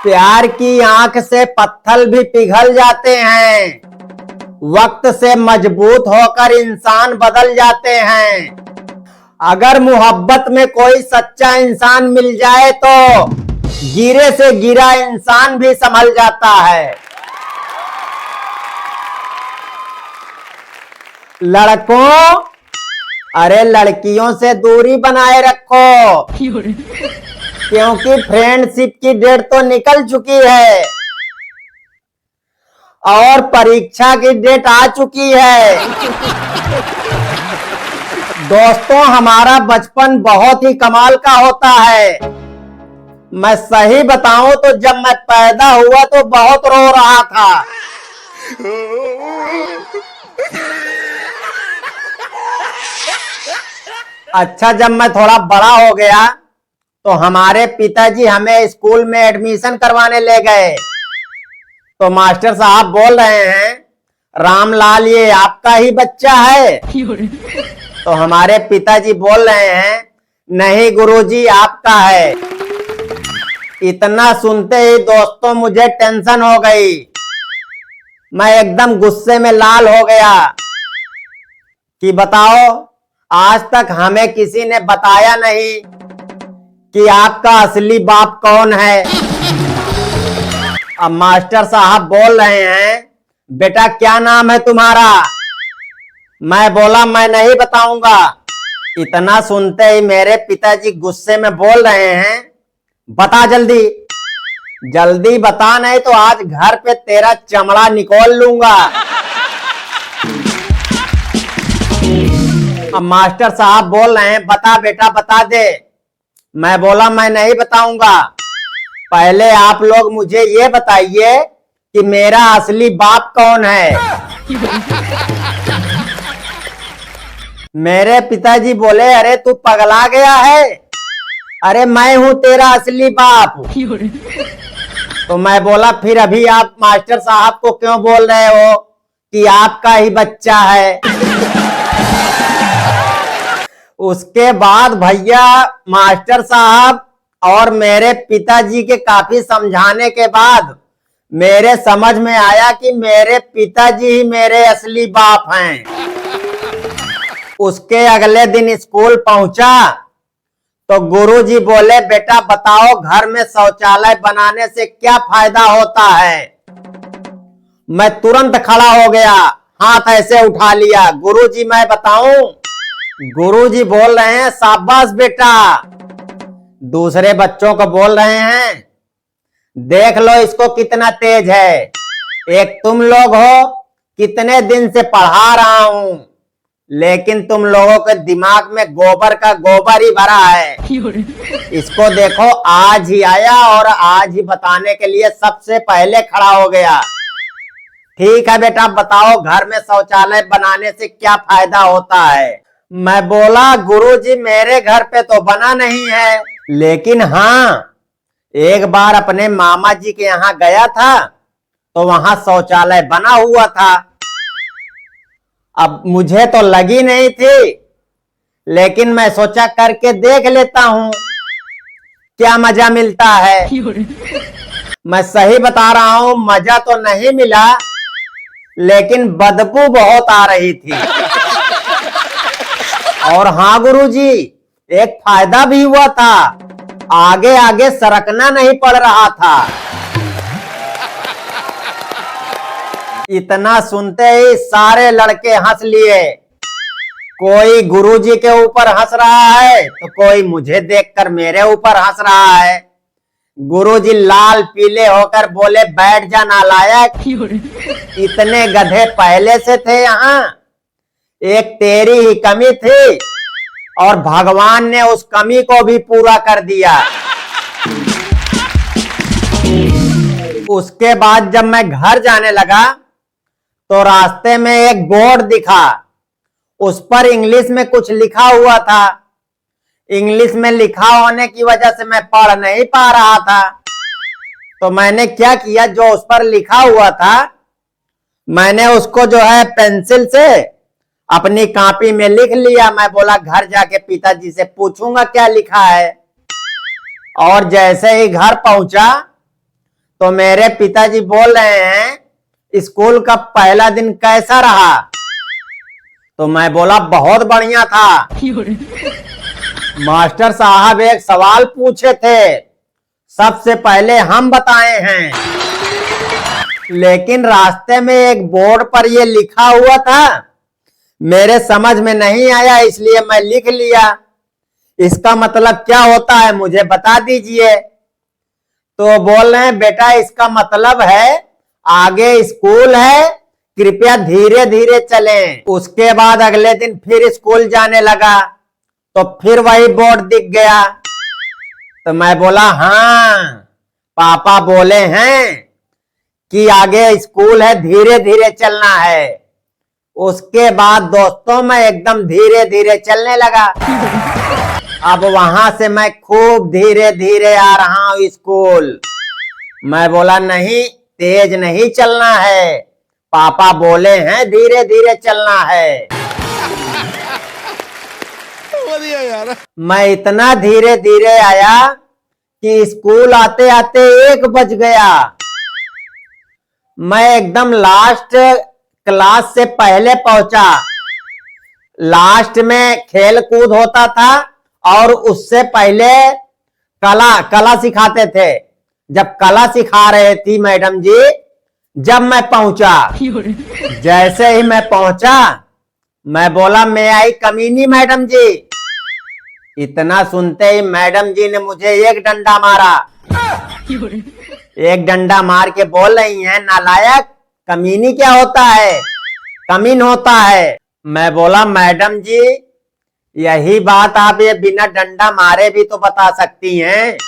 प्यार की आंख से पत्थर भी पिघल जाते हैं, वक्त से मजबूत होकर इंसान बदल जाते हैं। अगर मोहब्बत में कोई सच्चा इंसान मिल जाए तो गिरे से गिरा इंसान भी संभल जाता है। लड़कों, अरे लड़कियों से दूरी बनाए रखो, क्योंकि फ्रेंडशिप की डेट तो निकल चुकी है और परीक्षा की डेट आ चुकी है। दोस्तों, हमारा बचपन बहुत ही कमाल का होता है। मैं सही बताऊं तो जब मैं पैदा हुआ तो बहुत रो रहा था। अच्छा, जब मैं थोड़ा बड़ा हो गया तो हमारे पिताजी हमें स्कूल में एडमिशन करवाने ले गए। तो मास्टर साहब बोल रहे हैं, रामलाल ये आपका ही बच्चा है? तो हमारे पिताजी बोल रहे हैं, नहीं गुरुजी आपका है। इतना सुनते ही दोस्तों मुझे टेंशन हो गई। मैं एकदम गुस्से में लाल हो गया कि बताओ, आज तक हमें किसी ने बताया नहीं कि आपका असली बाप कौन है। अब मास्टर साहब बोल रहे हैं, बेटा क्या नाम है तुम्हारा? मैं बोला मैं नहीं बताऊंगा। इतना सुनते ही मेरे पिताजी गुस्से में बोल रहे हैं, बता जल्दी, जल्दी बता नहीं तो आज घर पे तेरा चमड़ा निकाल लूंगा। अब मास्टर साहब बोल रहे हैं, बता बेटा बता दे। मैं बोला मैं नहीं बताऊंगा। पहले आप लोग मुझे ये बताइए कि मेरा असली बाप कौन है। मेरे पिताजी बोले, अरे तू पगला गया है, अरे मैं हूं तेरा असली बाप। तो मैं बोला, फिर अभी आप मास्टर साहब को क्यों बोल रहे हो कि आपका ही बच्चा है? उसके बाद भैया मास्टर साहब और मेरे पिताजी के काफी समझाने के बाद मेरे समझ में आया कि मेरे पिताजी ही मेरे असली बाप हैं। उसके अगले दिन स्कूल पहुंचा तो गुरुजी बोले, बेटा बताओ घर में शौचालय बनाने से क्या फायदा होता है? मैं तुरंत खड़ा हो गया, हाथ ऐसे उठा लिया, गुरुजी मैं बताऊं? गुरुजी बोल रहे हैं, शाबाश बेटा। दूसरे बच्चों को बोल रहे हैं, देख लो इसको कितना तेज है। एक तुम लोग हो, कितने दिन से पढ़ा रहा हूं, लेकिन तुम लोगों के दिमाग में गोबर का गोबर ही भरा है। इसको देखो, आज ही आया और आज ही बताने के लिए सबसे पहले खड़ा हो गया। ठीक है बेटा बताओ, घर में शौचालय बनाने से क्या फायदा होता है? मैं बोला, गुरुजी मेरे घर पे तो बना नहीं है, लेकिन हाँ एक बार अपने मामा जी के यहाँ गया था तो वहां शौचालय बना हुआ था। अब मुझे तो लगी नहीं थी, लेकिन मैं सोचा करके देख लेता हूं क्या मजा मिलता है। मैं सही बता रहा हूं, मजा तो नहीं मिला, लेकिन बदबू बहुत आ रही थी। और हाँ गुरुजी, एक फायदा भी हुआ था, आगे आगे सरकना नहीं पड़ रहा था। इतना सुनते ही सारे लड़के हंस लिए। कोई गुरुजी के ऊपर हंस रहा है तो कोई मुझे देखकर मेरे ऊपर हंस रहा है। गुरुजी लाल पीले होकर बोले, बैठ जा नालायक, इतने गधे पहले से थे यहाँ, एक तेरी ही कमी थी और भगवान ने उस कमी को भी पूरा कर दिया। उसके बाद जब मैं घर जाने लगा तो रास्ते में एक बोर्ड दिखा, उस पर इंग्लिश में कुछ लिखा हुआ था। इंग्लिश में लिखा होने की वजह से मैं पढ़ नहीं पा रहा था, तो मैंने क्या किया, जो उस पर लिखा हुआ था मैंने उसको जो है पेंसिल से अपनी कॉपी में लिख लिया। मैं बोला घर जाके पिताजी से पूछूंगा क्या लिखा है। और जैसे ही घर पहुंचा तो मेरे पिताजी बोल रहे हैं स्कूल का पहला दिन कैसा रहा। तो मैं बोला बहुत बढ़िया था। मास्टर साहब एक सवाल पूछे थे, सबसे पहले हम बताए हैं, लेकिन रास्ते में एक बोर्ड पर यह लिखा हुआ था, मेरे समझ में नहीं आया इसलिए मैं लिख लिया। इसका मतलब क्या होता है मुझे बता दीजिए। तो बोल रहे हैं बेटा इसका मतलब है आगे स्कूल है, कृपया धीरे धीरे चलें। उसके बाद अगले दिन फिर स्कूल जाने लगा तो फिर वही बोर्ड दिख गया। तो मैं बोला हाँ पापा बोले हैं कि आगे स्कूल है, धीरे धीरे चलना है। उसके बाद दोस्तों मैं एकदम धीरे धीरे चलने लगा। अब वहां से मैं खूब धीरे धीरे आ रहा हूं स्कूल। मैं बोला नहीं तेज नहीं चलना है, पापा बोले हैं धीरे धीरे चलना है। यार मैं इतना धीरे धीरे आया कि स्कूल आते आते 1 बज गया। मैं एकदम लास्ट क्लास से पहले पहुंचा। लास्ट में खेल कूद होता था और उससे पहले कला सिखाते थे। जब कला सिखा रहे थी मैडम जी, जब मैं पहुंचा, जैसे ही मैं पहुंचा मैं बोला मैं आई कमीनी मैडम जी। इतना सुनते ही मैडम जी ने मुझे एक डंडा मारा। एक डंडा मार के बोल रही हैं नालायक, कमीनी क्या होता है? कमीन होता है। मैं बोला मैडम जी यही बात आप ये बिना डंडा मारे भी तो बता सकती हैं।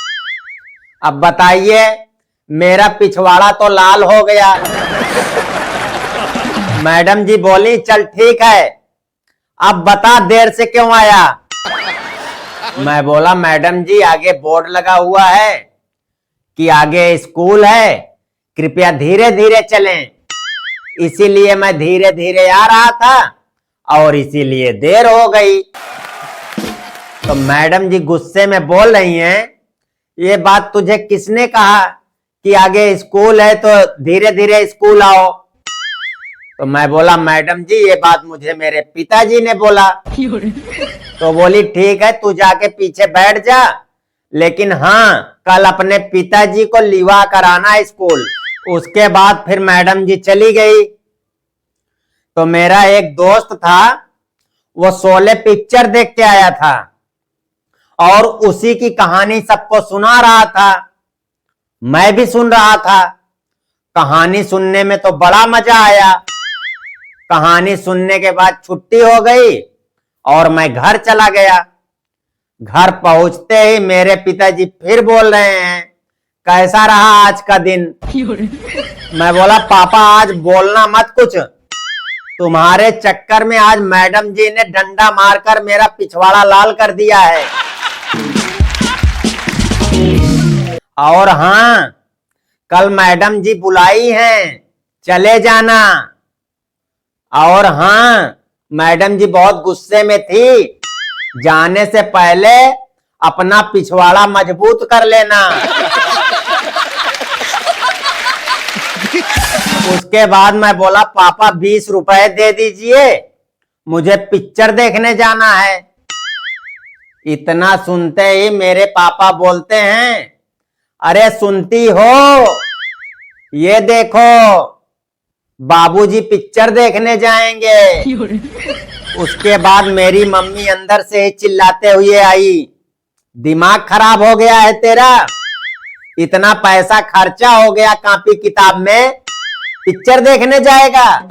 अब बताइए, मेरा पिछवाड़ा तो लाल हो गया। मैडम जी बोली चल ठीक है, अब बता देर से क्यों आया? मैं बोला मैडम जी आगे बोर्ड लगा हुआ है कि आगे स्कूल है, कृपया धीरे धीरे चलें, इसीलिए मैं धीरे धीरे आ रहा था और इसीलिए देर हो गई। तो मैडम जी गुस्से में बोल रही हैं ये बात तुझे किसने कहा कि आगे स्कूल है तो धीरे धीरे स्कूल आओ? तो मैं बोला मैडम जी ये बात मुझे मेरे पिताजी ने बोला। तो बोली ठीक है तू जाके पीछे बैठ जा, लेकिन हाँ कल अपने पिताजी को लिवा कराना स्कूल। उसके बाद फिर मैडम जी चली गई। तो मेरा एक दोस्त था, वो शोले पिक्चर देख के आया था और उसी की कहानी सबको सुना रहा था। मैं भी सुन रहा था। कहानी सुनने में तो बड़ा मजा आया। कहानी सुनने के बाद छुट्टी हो गई और मैं घर चला गया। घर पहुंचते ही मेरे पिताजी फिर बोल रहे हैं कैसा रहा आज का दिन? मैं बोला पापा आज बोलना मत कुछ, तुम्हारे चक्कर में आज मैडम जी ने डंडा मारकर मेरा पिछवाड़ा लाल कर दिया है। और हाँ कल मैडम जी बुलाई हैं, चले जाना। और हाँ मैडम जी बहुत गुस्से में थी, जाने से पहले अपना पिछवाड़ा मजबूत कर लेना। उसके बाद मैं बोला पापा 20 रुपए दे दीजिए, मुझे पिक्चर देखने जाना है। इतना सुनते ही मेरे पापा बोलते हैं अरे सुनती हो, ये देखो बाबूजी पिक्चर देखने जाएंगे। उसके बाद मेरी मम्मी अंदर से ही चिल्लाते हुए आई, दिमाग खराब हो गया है तेरा? इतना पैसा खर्चा हो गया कॉपी किताब में, पिक्चर देखने जाएगा?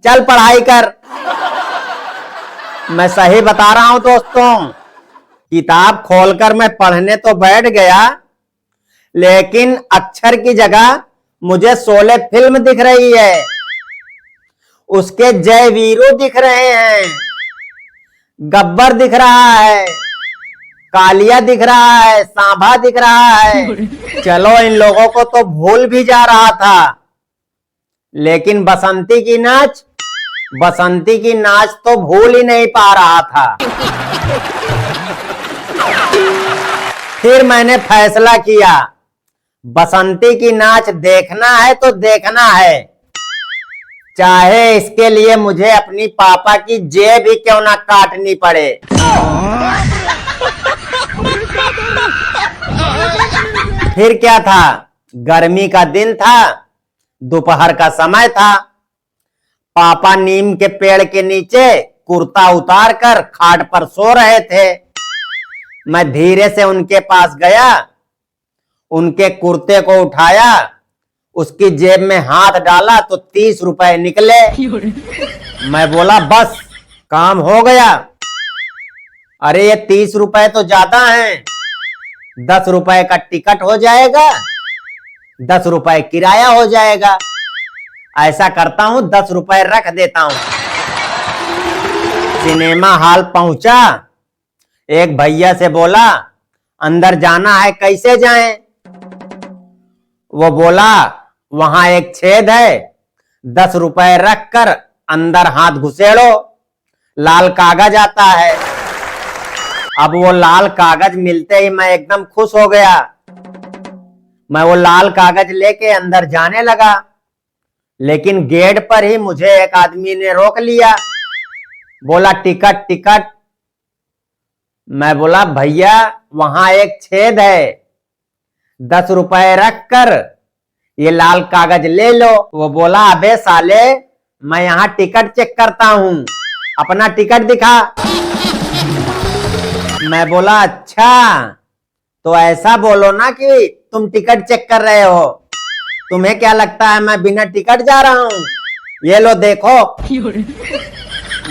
चल पढ़ाई कर। मैं सही बता रहा हूं दोस्तों, किताब खोलकर मैं पढ़ने तो बैठ गया, लेकिन अक्षर की जगह मुझे शोले फिल्म दिख रही है, उसके जय वीरू दिख रहे हैं, गब्बर दिख रहा है, कालिया दिख रहा है, सांभा दिख रहा है। चलो इन लोगों को तो भूल भी जा रहा था, लेकिन बसंती की नाच तो भूल ही नहीं पा रहा था। फिर मैंने फैसला किया बसंती की नाच देखना है तो देखना है, चाहे इसके लिए मुझे अपनी पापा की जेब ही क्यों ना काटनी पड़े। फिर क्या था, गर्मी का दिन था, दोपहर का समय था। पापा नीम के पेड़ के नीचे कुर्ता उतार कर खाट पर सो रहे थे। मैं धीरे से उनके पास गया, उनके कुर्ते को उठाया, उसकी जेब में हाथ डाला तो 30 रुपए निकले। मैं बोला बस काम हो गया। अरे ये 30 रुपए तो ज्यादा हैं, 10 रुपए का टिकट हो जाएगा, 10 रुपए किराया हो जाएगा। ऐसा करता हूं 10 रुपए रख देता हूं। सिनेमा हॉल पहुंचा, एक भैया से बोला अंदर जाना है, कैसे जाएं? वो बोला वहां एक छेद है, 10 रुपए रख कर अंदर हाथ घुसेड़ो, लाल कागज आता है। अब वो लाल कागज मिलते ही मैं एकदम खुश हो गया। मैं वो लाल कागज लेके अंदर जाने लगा, लेकिन गेट पर ही मुझे एक आदमी ने रोक लिया, बोला टिकट टिकट। मैं बोला भैया वहां एक छेद है, 10 रुपए रख कर ये लाल कागज ले लो। वो बोला अबे साले मैं यहां टिकट चेक करता हूं, अपना टिकट दिखा। मैं बोला अच्छा, तो ऐसा बोलो ना कि तुम टिकट चेक कर रहे हो, तुम्हें क्या लगता है मैं बिना टिकट जा रहा हूं? ये लो देखो।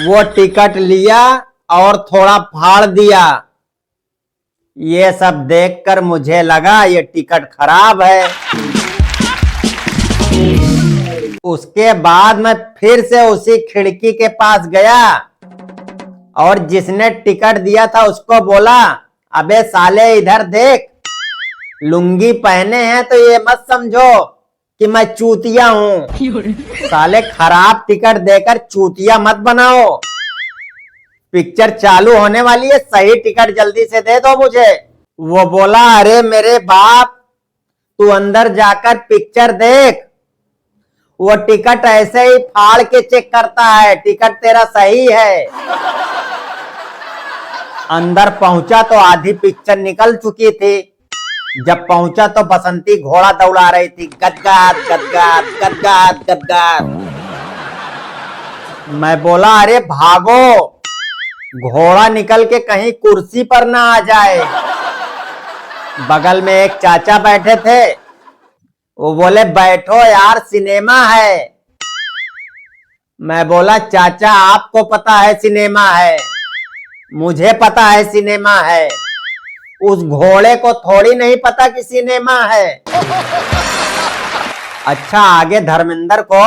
वो टिकट लिया और थोड़ा फाड़ दिया। ये सब देखकर मुझे लगा ये टिकट खराब है। उसके बाद मैं फिर से उसी खिड़की के पास गया और जिसने टिकट दिया था उसको बोला अबे साले इधर देख, लुंगी पहने हैं तो ये मत समझो कि मैं चूतिया हूं। साले खराब टिकट देकर चूतिया मत बनाओ। पिक्चर चालू होने वाली है, सही टिकट जल्दी से दे दो मुझे। वो बोला अरे मेरे बाप, तू अंदर जाकर पिक्चर देख, वो टिकट ऐसे ही फाड़ के चेक करता है, टिकट तेरा सही है। अंदर पहुंचा तो आधी पिक्चर निकल चुकी थी। जब पहुंचा तो बसंती घोड़ा दौड़ा रही थी, गदगद गदगद गदगद गदगद। मैं बोला अरे भागो, घोड़ा निकल के कहीं कुर्सी पर ना आ जाए। बगल में एक चाचा बैठे थे, वो बोले बैठो यार सिनेमा है। मैं बोला चाचा आपको पता है सिनेमा है, मुझे पता है सिनेमा है, उस घोड़े को थोड़ी नहीं पता कि सिनेमा है। अच्छा आगे धर्मेंद्र को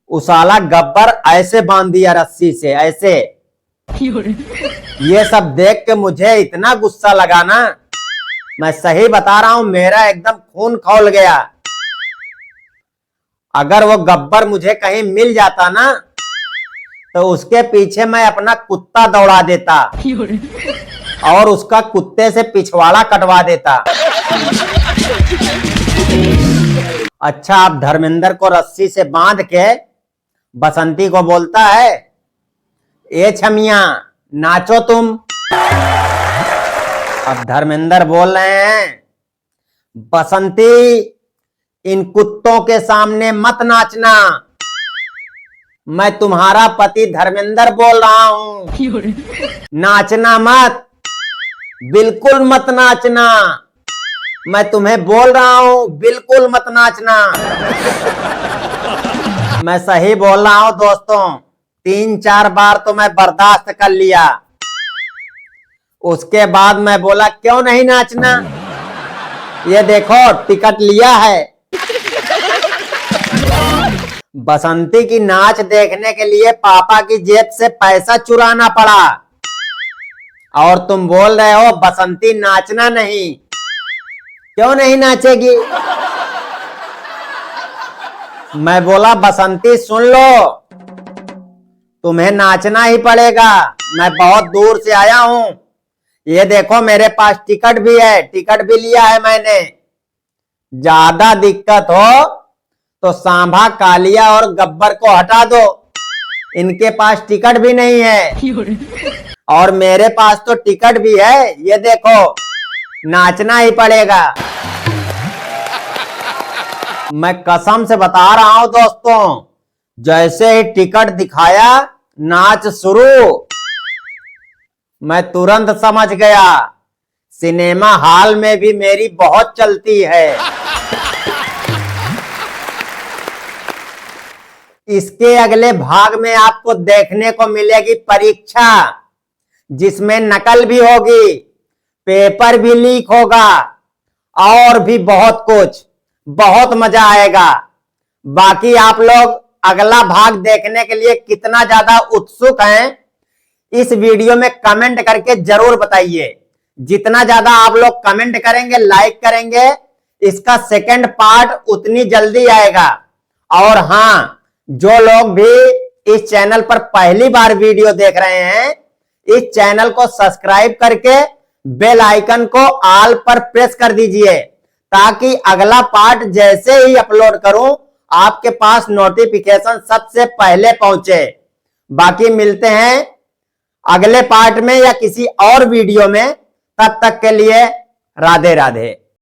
उसाला गब्बर ऐसे बांध दिया रस्सी से, ऐसे। ये सब देख के मुझे इतना गुस्सा लगा ना, मैं सही बता रहा हूं, मेरा एकदम खून खौल गया। अगर वो गब्बर मुझे कहीं मिल जाता ना तो उसके पीछे मैं अपना कुत्ता दौड़ा देता और उसका कुत्ते से पिछवाड़ा कटवा देता। अच्छा अब धर्मेंद्र को रस्सी से बांध के बसंती को बोलता है ए छमिया नाचो तुम। अब धर्मेंद्र बोल रहे हैं बसंती इन कुत्तों के सामने मत नाचना, मैं तुम्हारा पति धर्मेंद्र बोल रहा हूं, नाचना मत, बिल्कुल मत नाचना, मैं तुम्हें बोल रहा हूं बिल्कुल मत नाचना। मैं सही बोल रहा हूं दोस्तों, 3-4 बार तो मैं बर्दाश्त कर लिया। उसके बाद मैं बोला क्यों नहीं नाचना, ये देखो टिकट लिया है। बसंती की नाच देखने के लिए पापा की जेब से पैसा चुराना पड़ा और तुम बोल रहे हो बसंती नाचना नहीं, क्यों नहीं नाचेगी? मैं बोला बसंती सुन लो, तुम्हें नाचना ही पड़ेगा, मैं बहुत दूर से आया हूं, ये देखो मेरे पास टिकट भी है, टिकट भी लिया है मैंने, ज्यादा दिक्कत हो तो सांभा, कालिया और गब्बर को हटा दो, इनके पास टिकट भी नहीं है और मेरे पास तो टिकट भी है, ये देखो, नाचना ही पड़ेगा। मैं कसम से बता रहा हूं दोस्तों, जैसे ही टिकट दिखाया नाच शुरू, मैं तुरंत समझ गया सिनेमा हॉल में भी मेरी बहुत चलती है। इसके अगले भाग में आपको देखने को मिलेगी परीक्षा, जिसमें नकल भी होगी, पेपर भी लीक होगा और भी बहुत कुछ, बहुत मजा आएगा। बाकी आप लोग अगला भाग देखने के लिए कितना ज्यादा उत्सुक हैं, इस वीडियो में कमेंट करके जरूर बताइए। जितना ज्यादा आप लोग कमेंट करेंगे, लाइक करेंगे, इसका सेकंड पार्ट उतनी जल्दी आएगा। और हाँ, जो लोग भी इस चैनल पर पहली बार वीडियो देख रहे हैं, इस चैनल को सब्सक्राइब करके बेल आइकन को ऑल पर प्रेस कर दीजिए, ताकि अगला पार्ट जैसे ही अपलोड करूं आपके पास नोटिफिकेशन सबसे पहले पहुंचे। बाकी मिलते हैं अगले पार्ट में या किसी और वीडियो में, तब तक के लिए राधे राधे।